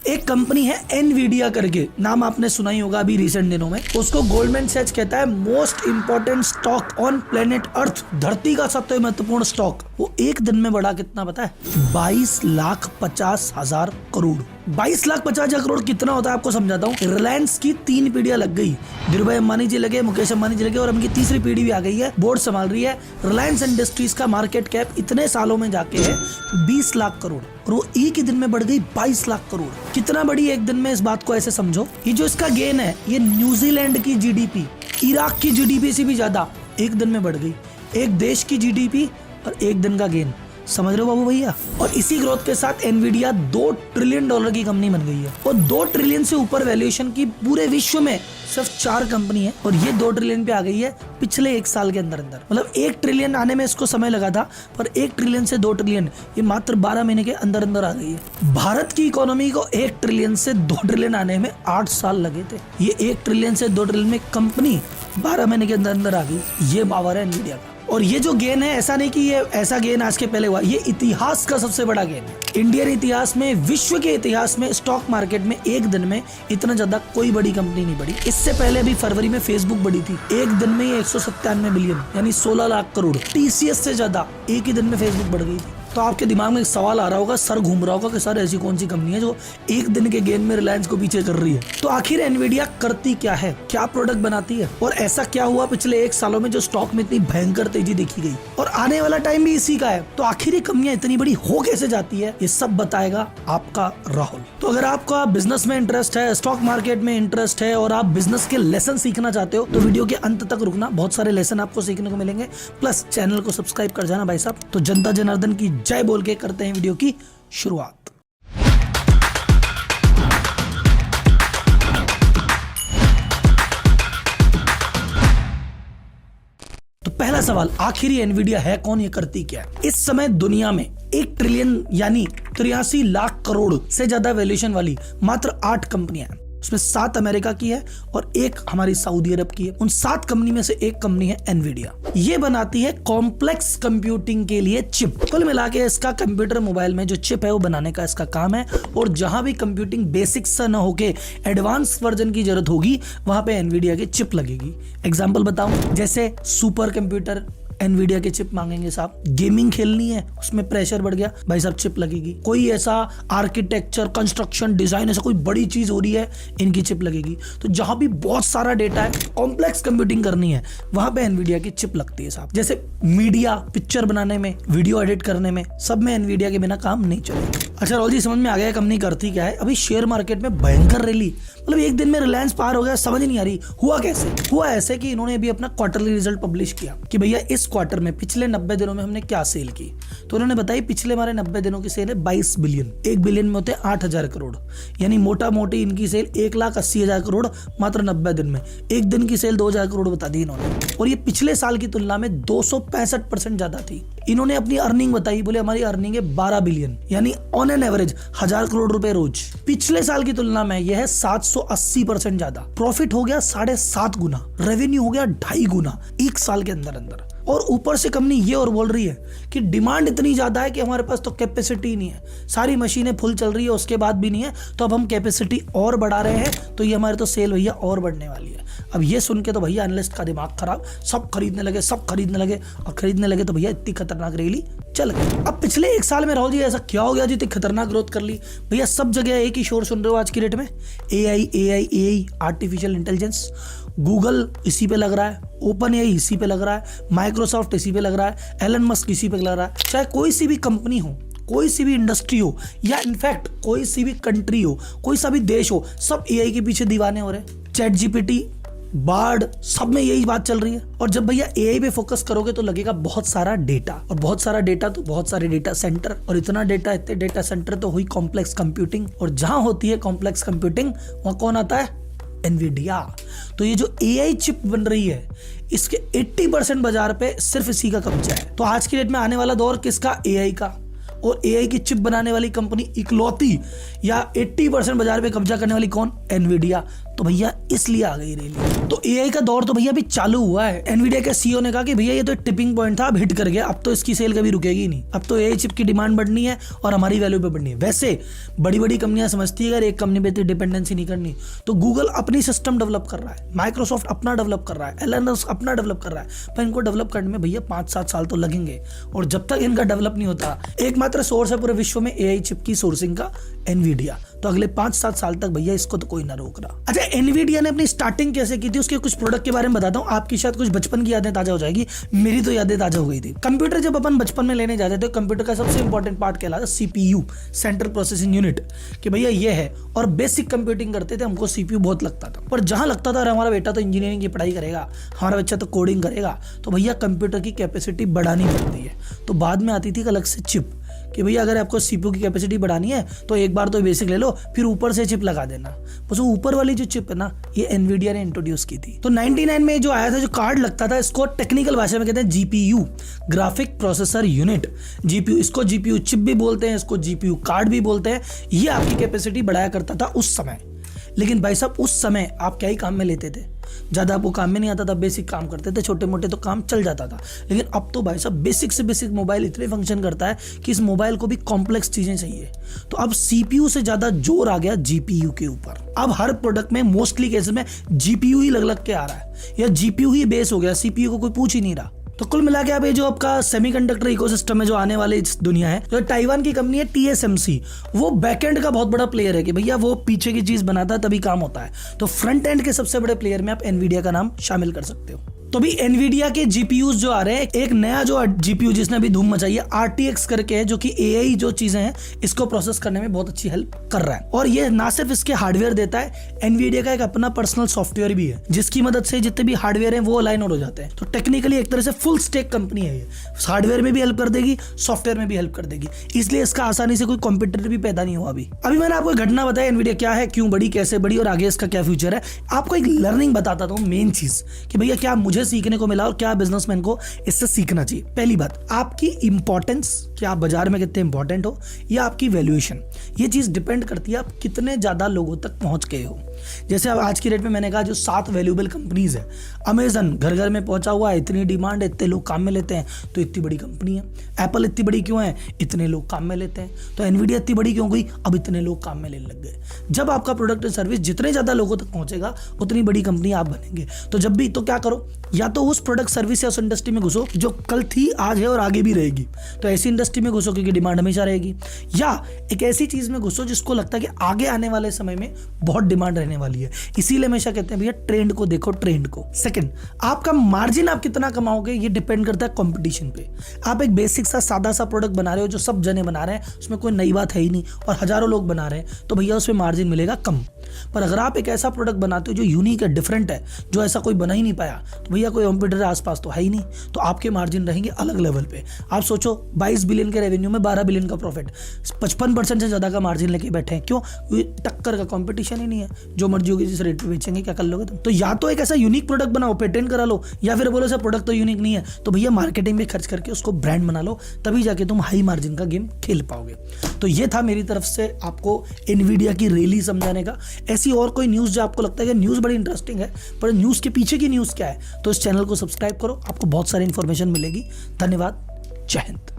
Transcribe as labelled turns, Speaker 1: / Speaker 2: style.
Speaker 1: एक कंपनी है एनवीडिया करके, नाम आपने सुना ही होगा अभी रिसेंट दिनों में। उसको गोल्डमैन सैच कहता है most important stock on planet earth, धरती का सबसे महत्वपूर्ण स्टॉक। वो एक दिन में बढ़ा कितना पता है? 22,50,000 करोड़। 22,50,000 करोड़ कितना होता है आपको समझाता हूँ। रिलायंस की 3 पीढ़ियां लग गई, धीरूभाई अंबानी जी लगे, मुकेश अंबानी जी लगे, और उनकी तीसरी पीढ़ी भी आ गई है, बोर्ड संभाल रही है। रिलायंस इंडस्ट्रीज का मार्केट कैप इतने सालों में जाके है 20 लाख करोड़, और वो एक ही दिन में बढ़ गई 22 लाख करोड़। कितना बड़ी एक दिन में, इस बात को ऐसे समझो। ये जो इसका गेन है, ये न्यूजीलैंड की जीडीपी, इराक की जीडीपी से भी ज्यादा एक दिन में बढ़ गई। एक देश की जीडीपी और एक दिन का गेन, समझ रहे हो बाबू भैया। और इसी ग्रोथ के साथ एनवीडिया $2 ट्रिलियन की कंपनी बन गई है। और 2 ट्रिलियन से ऊपर वैल्यूएशन की पूरे विश्व में सिर्फ 4 कंपनी है, और ये 2 ट्रिलियन पे आ गई है पिछले 1 साल के अंदर अंदर। मतलब 1 ट्रिलियन आने में इसको समय लगा था, पर 1 ट्रिलियन से 2 ट्रिलियन ये मात्र 12 महीने के अंदर अंदर आ गई है। भारत की इकोनॉमी को 1 ट्रिलियन से 2 ट्रिलियन आने में 8 साल लगे थे। ये 1 ट्रिलियन से 2 ट्रिलियन में कंपनी 12 महीने के अंदर अंदर आ गई। ये पावर है एनवीडिया का। और ये जो गेन है, ऐसा नहीं कि ये ऐसा गेन आज के पहले हुआ, ये इतिहास का सबसे बड़ा गेन है। इंडियन इतिहास में, विश्व के इतिहास में, स्टॉक मार्केट में एक दिन में इतना ज्यादा कोई बड़ी कंपनी नहीं बढ़ी। इससे पहले अभी फरवरी में फेसबुक बढ़ी थी, एक दिन में 197 बिलियन यानी 16 लाख करोड़। टीसीएस से ज्यादा एक ही दिन में फेसबुक बढ़ गई थी। तो आपके दिमाग में एक सवाल आ रहा होगा, सर घूम रहा होगा कि सर ऐसी कौन सी कंपनी है जो एक दिन के गेन में रिलायंस को पीछे कर रही है। तो आखिर एनवीडिया करती क्या है, क्या प्रोडक्ट बनाती है, और ऐसा क्या हुआ पिछले 1 सालों में जो स्टॉक में इतनी भयंकर तेजी देखी गई, और आने वाला टाइम भी इसी का है। तो आखिर ये कंपनियां इतनी बड़ी हो कैसे जाती है, ये सब बताएगा आपका राहुल। तो अगर आपका बिजनेस में इंटरेस्ट है, स्टॉक मार्केट में इंटरेस्ट है, और आप बिजनेस के लेसन सीखना चाहते हो, तो वीडियो के अंत तक रुकना, बहुत सारे लेसन आपको सीखने को मिलेंगे। प्लस चैनल को सब्सक्राइब कर जाना भाई साहब। तो जनता जनार्दन की जय बोल के करते हैं वीडियो की शुरुआत। तो पहला सवाल, आखिर ये एनवीडिया है कौन, ये करती क्या है? इस समय दुनिया में 1 ट्रिलियन यानी 83 लाख करोड़ से ज्यादा वैल्यूएशन वाली मात्र 8 कंपनियां हैं। उसमें 7 अमेरिका की है और 1 हमारी सऊदी अरब की है। उन 7 कंपनी में से 1 कंपनी है एनवीडिया। ये बनाती है कॉम्प्लेक्स कंप्यूटिंग के लिए चिप। कुल मिला के इसका कंप्यूटर मोबाइल में जो चिप है वो बनाने का इसका काम है। और जहां भी कंप्यूटिंग बेसिक से न होके एडवांस वर्जन की जरूरत होगी, वहां पे एनवीडिया की चिप लगेगी। एग्जाम्पल बताऊं, जैसे सुपर कंप्यूटर एनवीडिया के चिप मांगेंगे साहब। गेमिंग खेलनी है, उसमें प्रेशर बढ़ गया, भाई साहब चिप लगेगी। कोई ऐसा आर्किटेक्चर, कंस्ट्रक्शन, डिजाइन, ऐसा कोई बड़ी चीज हो रही है, इनकी चिप लगेगी। तो जहां भी बहुत सारा डेटा है, कॉम्प्लेक्स कंप्यूटिंग करनी है, वहां पे एनवीडिया की चिप लगती है साहब। जैसे मीडिया, पिक्चर बनाने में, वीडियो एडिट करने में, सब में एनवीडिया के बिना काम नहीं चलेगा। अच्छा राहुल जी, समझ में आ गया कंपनी करती क्या है। अभी शेयर मार्केट में भयंकर रैली, मतलब एक दिन में रिलायंस पार हो गया, समझ नहीं आ रही हुआ कैसे। हुआ ऐसे कि इन्होंने अभी अपना क्वार्टरली रिजल्ट पब्लिश किया कि भैया इस क्वार्टर में पिछले 90 दिनों में हमने क्या सेल की। तो उन्होंने बताई पिछले हमारे 90 दिनों की सेल है 22 बिलियन। 1 बिलियन में होते हैं 8,000 करोड़, यानी मोटा मोटी इनकी सेल 1,80,000 करोड़ मात्र 90 दिन में। एक दिन की सेल 2,000 करोड़ बता दी इन्होंने, और ये पिछले साल की तुलना में 265% ज्यादा थी। इन्होंने अपनी अर्निंग बताई, बोले हमारी अर्निंग है 12 बिलियन, यानी ऑन एन एवरेज 1,000 करोड़ रुपए रोज। पिछले साल की तुलना में यह है 780% ज्यादा। प्रॉफिट हो गया 7.5 गुना, रेवेन्यू हो गया 2.5 गुना 1 साल के अंदर अंदर। और ऊपर से कंपनी ये और बोल रही है कि डिमांड इतनी ज्यादा है कि हमारे पास तो कैपेसिटी नहीं है, सारी मशीनें फुल चल रही है, उसके बाद भी नहीं है, तो अब हम कैपेसिटी और बढ़ा रहे हैं, तो ये हमारे तो सेल भैया और बढ़ने वाली है। अब ये सुन के तो भैया एनालिस्ट का दिमाग खराब, सब खरीदने लगे, और खरीदने लगे तो भैया इतनी खतरनाक रैली चल गई। अब पिछले 1 साल में राहुल जी ऐसा क्या हो गया जी, इतनी खतरनाक ग्रोथ कर ली? भैया सब जगह एक ही शोर सुन रहे हो आज की डेट में, AI, आर्टिफिशियल इंटेलिजेंस। गूगल इसी पे लग रहा है, ओपन एआई इसी पे लग रहा है, माइक्रोसॉफ्ट इसी पे लग रहा है, एलन मस्क इसी पे लग रहा है। चाहे कोई सी भी कंपनी हो, कोई सी भी इंडस्ट्री हो, या इनफैक्ट कोई सी भी कंट्री हो, कोई सा भी देश हो, सब एआई के पीछे दीवाने हो रहे हैं। चैट जीपीटी, बार्ड, सब में यही बात चल रही है। और जब भैया एआई पे फोकस करोगे तो लगेगा बहुत सारा डेटा, और बहुत सारा डेटा तो बहुत सारे डेटा सेंटर, और इतना डेटा, इतने डेटा सेंटर तो हुई कॉम्प्लेक्स कंप्यूटिंग। और जहां होती है कॉम्प्लेक्स कंप्यूटिंग, वहां कौन आता है? एनवीडिया। तो ये जो एआई चिप बन रही है, इसके 80% बाजार पे सिर्फ इसी का कब्जा है। तो आज की डेट में आने वाला दौर किसका? एआई का। और एआई की चिप बनाने वाली कंपनी इकलौती या 80% बाजार पे कब्जा करने वाली कौन? एनवीडिया। तो भैया इसलिए आ गई रैली। तो एआई का दौर तो भैया अभी चालू हुआ है। एनवीडिया के सीईओ ने कहा कि भैया ये तो टिपिंग पॉइंट था, अब हिट कर गया, अब तो इसकी सेल कभी रुकेगी नहीं, अब तो एआई चिप की डिमांड बढ़नी है और हमारी वैल्यू पे बढ़नी है। वैसे बड़ी बड़ी कंपनियां समझती है अगर एक कंपनी पे इतनी डिपेंडेंसी नहीं करनी, तो गूगल अपनी सिस्टम डेवलप कर रहा है, माइक्रोसॉफ्ट अपना डेवलप कर रहा है, एलन मस्क अपना डेवलप कर रहा है, पर इनको डेवलप करने में भैया 5-7 साल तो लगेंगे। और जब तक इनका डेवलप नहीं होता, एकमात्र सोर्स है पूरे विश्व में एआई चिप की सोर्सिंग का, एनवीडिया। तो अगले 5-7 साल तक भैया इसको तो कोई ना रोक रहा। अच्छा, एनवीडिया ने अपनी स्टार्टिंग कैसे की थी उसके कुछ प्रोडक्ट के बारे में बताता हूँ, आपकी शायद कुछ बचपन की यादें ताजा हो जाएगी, मेरी तो यादें ताजा हो गई थी। कंप्यूटर जब अपन बचपन में लेने जाते थे, कंप्यूटर का सबसे इंपॉर्टेंट पार्ट कहलाता सीपीयू, सेंट्रल प्रोसेसिंग यूनिट, कि भैया ये है। और बेसिक कंप्यूटिंग करते थे, हमको सीपीयू बहुत लगता था, पर जहां लगता था हमारा बेटा तो इंजीनियरिंग की पढ़ाई करेगा, हमारा बच्चा तो कोडिंग करेगा, तो भैया कंप्यूटर की कैपेसिटी बढ़ानी पड़ती है। तो बाद में आती थी अलग से चिप, कि भैया अगर आपको सीपीयू की कैपेसिटी बढ़ानी है तो एक बार तो बेसिक ले लो, फिर ऊपर से चिप लगा देना। बस वो ऊपर वाली जो चिप है ना, ये एनवीडिया ने इंट्रोड्यूस की थी। तो 99 में जो आया था, जो कार्ड लगता था, इसको टेक्निकल भाषा में कहते हैं GPU, graphic processor unit, GPU. इसको जीपीयू चिप भी बोलते हैं, इसको जीपीयू कार्ड भी बोलते हैं। ये आपकी कैपेसिटी बढ़ाया करता था उस समय। लेकिन भाई साहब, उस समय आप क्या ही काम में लेते थे, ज़्यादा आपको काम में नहीं आता था, बेसिक काम करते थे, छोटे मोटे तो काम चल जाता था। लेकिन अब तो भाई साहब बेसिक से बेसिक मोबाइल इतने फंक्शन करता है कि इस मोबाइल को भी कॉम्प्लेक्स चीज़ें चाहिए। तो अब सीपीयू से ज़्यादा जोर आ गया जीपीयू के ऊपर। अब हर प्रोडक्ट में मोस्टली केसेस में जीपीयू ही लग के आ रहा है, या जीपीयू ही बेस हो गया, सीपीयू को कोई पूछ ही नहीं रहा। तो कुल मिला के आप ये जो आपका सेमीकंडक्टर इकोसिस्टम है, जो आने वाले इस दुनिया है, जो ताइवान की कंपनी है TSMC, वो बैकएंड का बहुत बड़ा प्लेयर है, कि भैया वो पीछे की चीज बनाता है तभी काम होता है। तो फ्रंट एंड के सबसे बड़े प्लेयर में आप एनवीडिया का नाम शामिल कर सकते हो। तो भी एनवीडिया के जीपीयूज जो आ रहे हैं, एक नया जो जीपीयू जिसने अभी धूम मचाई है, RTX करके है, जो कि एआई जो चीजें हैं इसको प्रोसेस करने में बहुत अच्छी हेल्प कर रहा है। और ये ना सिर्फ इसके हार्डवेयर देता है, एनवीडिया का एक अपना पर्सनल सॉफ्टवेयर भी है, जिसकी मदद से जितने भी हार्डवेयर हैं वो अलाइन हो जाते हैं। तो टेक्निकली एक तरह से फुल स्टेक कंपनी है ये, हार्डवेयर में भी हेल्प कर देगी, सॉफ्टवेयर में भी हेल्प कर देगी, इसलिए इसका आसानी से कोई कॉम्पिटिटर भी पैदा नहीं हुआ। अभी मैंने आपको घटना बताया एनवीडिया क्या है, क्यों बड़ी, कैसे बड़ी और आगे इसका क्या फ्यूचर है। आपको एक लर्निंग बताता हूँ, मेन चीज, कि भैया क्या मुझे सीखने को मिला और क्या बिजनेसमैन को इससे सीखना चाहिए। पहली बात, आपकी इंपॉर्टेंस, कि आप बाजार में कितने इंपॉर्टेंट हो, या आपकी वैल्यूएशन, ये चीज डिपेंड करती है आप कितने ज्यादा लोगों तक पहुंच गए हो। जैसे अब आज की डेट में मैंने कहा, जो 7 वैल्यूएबल कंपनीज है, अमेजन घर घर में पहुंचा हुआ है, इतनी डिमांड है, इतने लोग काम में लेते हैं, तो इतनी बड़ी कंपनी है। एप्पल इतनी बड़ी क्यों है, इतने लोग काम में लेते हैं। तो एनवीडिया इतनी बड़ी क्यों गई, अब इतने लोग काम में लेने लग गए। जब आपका प्रोडक्ट सर्विस जितने ज्यादा लोगों तक पहुंचेगा, उतनी बड़ी कंपनी आप बनेंगे। तो जब भी, तो क्या करो, या तो उस प्रोडक्ट सर्विस या उस इंडस्ट्री में घुसो जो कल थी, आज है और आगे भी रहेगी। तो ऐसी इंडस्ट्री में घुसो क्योंकि डिमांड हमेशा रहेगी, या एक ऐसी चीज में घुसो जिसको लगता है कि आगे आने वाले समय में बहुत डिमांड रहने वाली है। इसीलिए हमेशा कहते हैं भैया ट्रेंड को देखो, ट्रेंड को। सेकंड, आपका मार्जिन आप कितना कमाओगे ये डिपेंड करता है कंपटीशन पे। आप एक बेसिक सा सादा सा प्रोडक्ट बना रहे हो जो सब जने बना रहे हैं, उसमें कोई नई बात है ही नहीं, और हजारों लोग बना रहे हैं, तो भैया उसमें मार्जिन मिलेगा कम। पर अगर आप एक ऐसा प्रोडक्ट बनाते हो जो यूनिक है, डिफरेंट है, जो ऐसा कोई बना ही नहीं पाया, तो भैया कोई कंपटीटर आसपास तो है ही नहीं, तो आपके मार्जिन रहेंगे अलग लेवल पे। आप सोचो 22 बिलियन के रेवेन्यू में 12 बिलियन का प्रॉफिट, 55% से ज्यादा का मार्जिन लेके बैठे हैं। क्यों? टक्कर का कंपटीशन ही नहीं है, जो मर्जी होगी जिस रेट पे बेचेंगे, क्या कर लोगे तुम? तो या तो एक ऐसा यूनिक प्रोडक्ट बनाओ, पेटेंट करा लो, या फिर बोलो सर प्रोडक्ट तो यूनिक नहीं है, तो भैया मार्केटिंग में खर्च करके उसको ब्रांड बना लो, तभी जाके तुम हाई मार्जिन का गेम खेल पाओगे। तो ये था मेरी तरफ से आपको एनवीडिया की रैली समझाने का। ऐसी और कोई न्यूज़ जो आपको लगता है कि न्यूज़ बड़ी इंटरेस्टिंग है, पर न्यूज़ के पीछे की न्यूज़ क्या है, तो इस चैनल को सब्सक्राइब करो, आपको बहुत सारी इंफॉर्मेशन मिलेगी। धन्यवाद, जय हिंद।